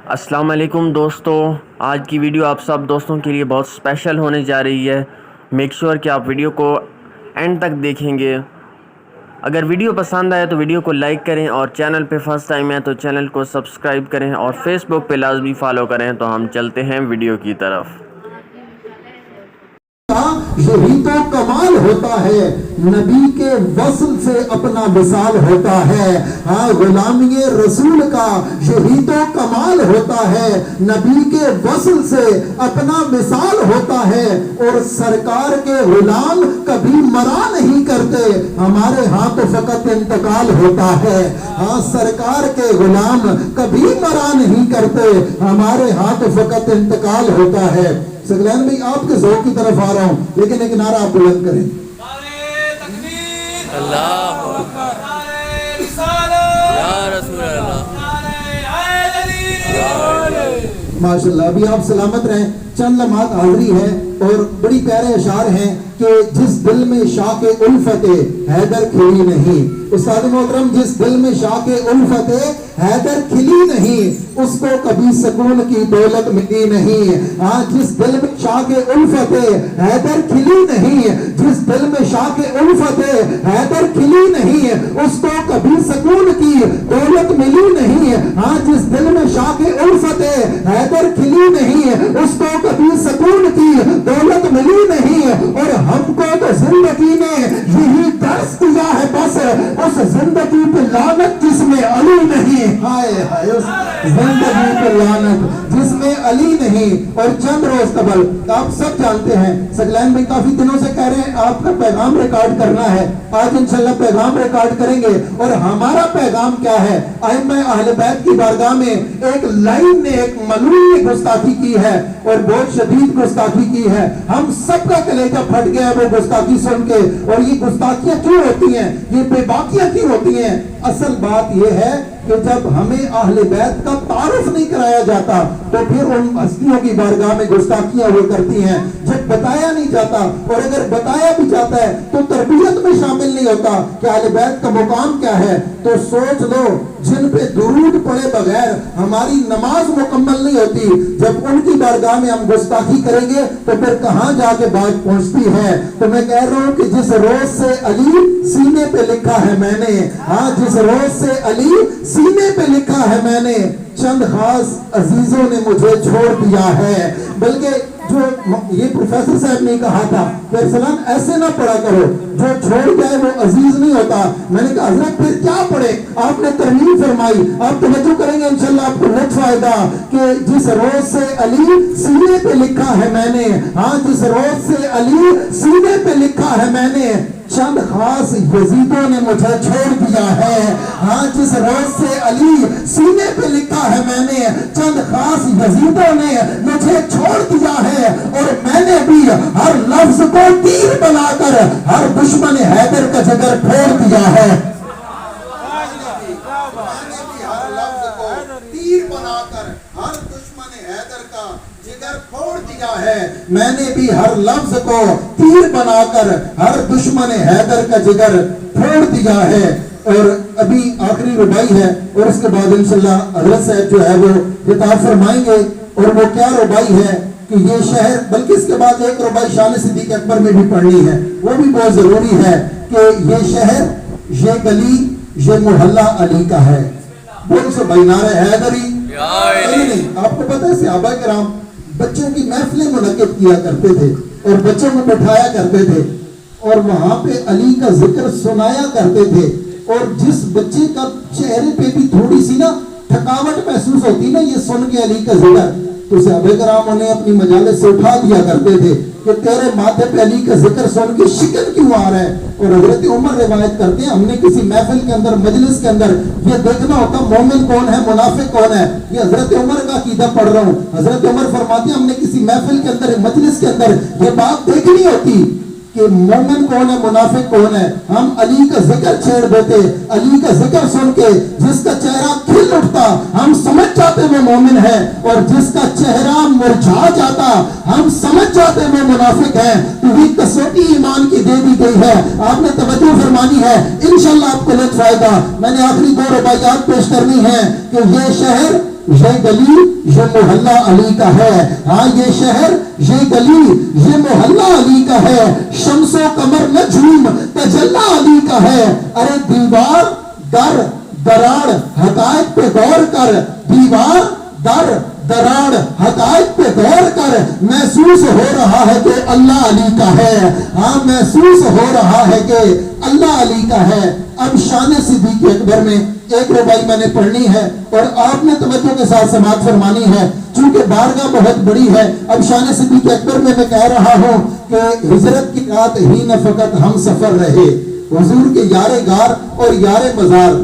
السلام علیکم دوستو، آج کی ویڈیو آپ سب دوستوں کے لیے بہت اسپیشل ہونے جا رہی ہے۔ میک شیور کہ آپ ویڈیو کو اینڈ تک دیکھیں گے۔ اگر ویڈیو پسند آئے تو ویڈیو کو لائک کریں، اور چینل پہ فرسٹ ٹائم ہے تو چینل کو سبسکرائب کریں، اور فیس بک پہ لازمی فالو کریں۔ تو ہم چلتے ہیں ویڈیو کی طرف۔ یہی تو کمال ہوتا ہے، نبی کے وصل سے اپنا وصال ہوتا ہے۔ ہاں، غلامی رسول کا یہی تو کمال ہوتا ہے، نبی کے وصل سے اپنا وصال ہوتا ہے۔ اور سرکار کے غلام کبھی مرا نہیں کرتے، ہمارے ہاں تو فقط انتقال ہوتا ہے۔ ہاں، سرکار کے غلام کبھی مرا نہیں کرتے، ہمارے ہاں تو فقط انتقال ہوتا ہے۔ سگلین بھائی آپ کے ذوق کی طرف آ رہا ہوں، لیکن ایک نعرہ آپ بلند کریں۔ اللہ یا رسول اللہ، ماشاءاللہ، ابھی آپ سلامت رہیں۔ چند لمحات حاضری ہے اور بڑی پیارے اشعار ہیں کہ جس دل میں شاخ الفت حیدر کھلی نہیں، استاد محترم، جس دل میں شاخ الفت حیدر کھلی نہیں، اس کو کبھی سکون کی دولت ملی نہیں۔ ہاں، جس دل میں شاخ الفت حیدر کھلی نہیں، جس دل میں شاخ الفت حیدر کھلی نہیں، اس کو کبھی سکون کی دولت ملی نہیں۔ ہاں، جس دل میں شاخ الفت حیدر کھلی نہیں، اس کو کبھی سکون کی دولت ملی نہیں۔ اور ہم کو تو زندگی نے یہی درس دیا ہے، بس اس زندگی پہ لعنت جس میں علی نہیں۔ ہائے ہائے، اس زندگی پہ لعنت جس میں علی نہیں۔ اور چند روز قبل آپ سب جانتے ہیں، سگلین بھائی کافی دنوں سے کہہ رہے ہیں آپ کا پیغام ریکارڈ کرنا ہے، آج انشاءاللہ پیغام ریکارڈ کریں گے۔ اور ہمارا پیغام کیا ہے؟ ائمہ اہل بیت کی بارگاہ میں ایک لائن نے، ایک ملعون نے گستاخی کی ہے، اور بہت شدید گستاخی کی ہے۔ ہم سب کا کلیجہ پھٹ گیا وہ گستاخی سن کے۔ اور یہ گستاخیاں کیوں ہوتی ہیں، یہ بے باکیاں کیوں ہوتی ہیں؟ اصل بات یہ ہے کہ جب ہمیں اہل بیت کا تعارف نہیں کرایا جاتا تو پھر ان ہستیوں کی بارگاہ میں گستاخیاں ہوا کرتی ہیں۔ جب بتایا نہیں جاتا، اور اگر بتایا بھی جاتا ہے تو تربیت میں شامل نہیں ہوتا کہ اہل بیت کا مقام کیا ہے۔ تو سوچ لو، جن پہ درود پڑے بغیر ہماری نماز مکمل نہیں ہوتی، جب ان کی بارگاہ میں ہم گستاخی کریں گے تو پھر کہاں جا کے بات پہنچتی ہے۔ تو میں کہہ رہا ہوں کہ جس روز سے علی سینے پہ لکھا ہے میں نے، ہاں، جس روز سے علی سینے پہ لکھا ہے میں نے، چند خاص عزیزوں نے مجھے چھوڑ دیا ہے۔ بلکہ جو یہ پروفیسر صاحب نے کہا تھا کہ ارسلان ایسے نہ پڑھا کرو، جو چھوڑ جائے وہ عزیز نہیں ہوتا۔ میں نے کہا حضرت پھر کیا پڑھے؟ آپ نے ترمیم فرمائی، آپ توجہ کریں گے انشاءاللہ آپ کو لطف آئے گا کہ جس روز سے علی سینے پہ لکھا ہے میں نے، ہاں، جس روز سے علی سینے پہ لکھا ہے میں نے، چند خاص یزیدوں نے مجھے چھوڑ دیا ہے۔ ہاں، جس روز سے علی سینے پہ لکھا ہے میں نے، چند خاص یزیدوں نے مجھے چھوڑ دیا ہے۔ اور میں نے بھی ہر لفظ کو تیر بنا کر ہر دشمن حیدر کا جگر پھوڑ دیا ہے۔ میں نے بھی ہر لفظ کو تیر بنا کر ہر دشمن حیدر کا جگر پھوڑ دیا ہے۔ اور ابھی آخری ربائی ہے، اور اس کے بعد انشاءاللہ حضرت صاحب جو ہے وہ خطاب فرمائیں گے۔ اور وہ کیا ربائی ہے کہ یہ شہر، بلکہ اس کے بعد ایک ربائی شان صدیق اکبر میں بھی پڑھنی ہے، وہ بھی بہت ضروری ہے کہ یہ شہر، یہ گلی، یہ محلہ علی کا ہے۔ بول سو بھائی نعرہ حیدری۔ نہیں، آپ کو پتہ ہے صحابہ کرام بچوں کی محفلیں منعقد کیا کرتے تھے اور بچوں کو بٹھایا کرتے تھے، اور وہاں پہ علی کا ذکر سنایا کرتے تھے۔ اور جس بچے کا چہرے پہ بھی تھوڑی سی نا تھکاوٹ محسوس ہوتی نا یہ سن کے علی کا ذکر، تو صحابہ کرام انہیں اپنی مجالس سے اٹھا دیا کرتے تھے کہ تیرے ماتھے پہ علی کا ذکر سن کے شکن کیوں آ رہا ہے۔ اور حضرت عمر روایت کرتے ہیں، ہم نے کسی محفل کے اندر، مجلس کے اندر یہ دیکھنا ہوتا مومن کون ہے، منافق کون ہے، یہ حضرت عمر کا عقیدہ پڑھ رہا ہوں۔ حضرت عمر فرماتے ہیں ہم نے کسی محفل کے اندر، مجلس کے اندر یہ بات دیکھنی ہوتی کہ مومن کون ہے، منافق کون ہے۔ ہم علی کا ذکر چھیڑ دیتے، علی کا ذکر سن کے جس کا چہرہ کھل اٹھتا ہم سمجھ جاتے وہ مومن ہے، اور جس کا چہرہ مرجھا جاتا ہم سمجھ جاتے وہ منافق ہے۔ تو یہ کسوٹی ایمان کی دے دی گئی ہے، آپ نے توجہ فرمانی ہے، انشاءاللہ آپ کو لطف آئے گا۔ میں نے آخری دو رباعیات پیش کرنی ہے کہ یہ شہر، یہ گلی یہ محلہ علی کا ہے، ہاں یہ شہر یہ گلی یہ محلہ علی کا ہے، شمس و قمر نجوم تجلی علی کا ہے۔ ارے دیوار در دراڑ حقائق پہ غور کر، دیوار در دراڑ حقائق پہ غور کر، محسوس ہو رہا ہے کہ اللہ علی کا ہے، ہاں محسوس ہو رہا ہے کہ اللہ علی کا ہے۔ اب شان صدیق اکبر میں ایک ربائی میں نے پڑھنی ہے اور آپ نے توجہ کے ساتھ سماعت فرمانی ہے، چونکہ بارگاہ بہت بڑی ہے۔ اب شان صدیق اکبر میں کہہ رہا ہوں کہ ہجرت کی رات ہی نہ فقط ہم سفر رہے، حضور کے یار غار اور یار مزار،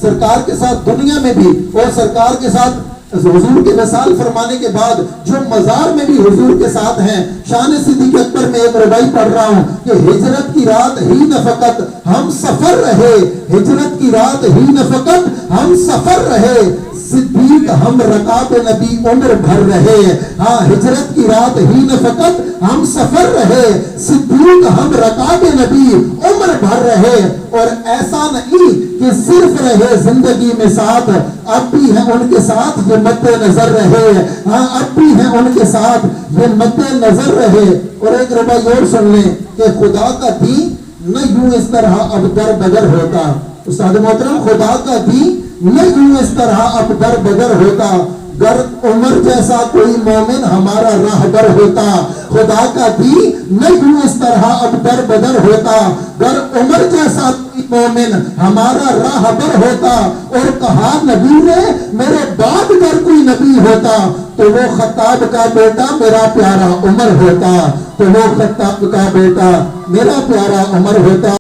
سرکار کے ساتھ دنیا میں بھی اور سرکار کے ساتھ حضور کے وصال فرمانے کے بعد جو مزار میں بھی حضور کے ساتھ ہیں۔ شان صدیق اکبر میں ایک ربائی پڑھ رہا ہوں کہ ہجرت کی رات ہی نہ فقط ہم سفر رہے، ہجرت کی رات ہی نہ فقط ہم سفر رہے، صدیق ہم رکاب نبی عمر بھر رہے، ہاں ہجرت کی رات ہی نہ فقط ہم سفر رہے، صدیق ہم رکاب نبی عمر بھر رہے۔ اور ایسا نہیں کہ صرف رہے زندگی میں ساتھ، اب بھی ہیں ان کے ساتھ یہ مد نظر رہے، ہاں اب بھی ہیں ان کے ساتھ یہ مد نظر رہے۔ اور ایک ربائی اور سن لیں کہ خدا کا دین نہ یوں اس طرح اب در بدر ہوتا، استاد محترم خدا کا دین نہ یوں اس طرح اب در بدر ہوتا، گر عمر جیسا کوئی مومن ہمارا راہبر ہوتا، خدا کا دین نہ یوں اس طرح اب در بدر ہوتا، گر عمر جیسا کوئی مومن ہمارا راہبر ہوتا۔ اور کہا نبی نے میرے بعد گر کوئی نبی ہوتا تو وہ خطاب کا بیٹا میرا پیارا عمر ہوتا، تو وہ خطاب کا بیٹا میرا پیارا عمر ہوتا۔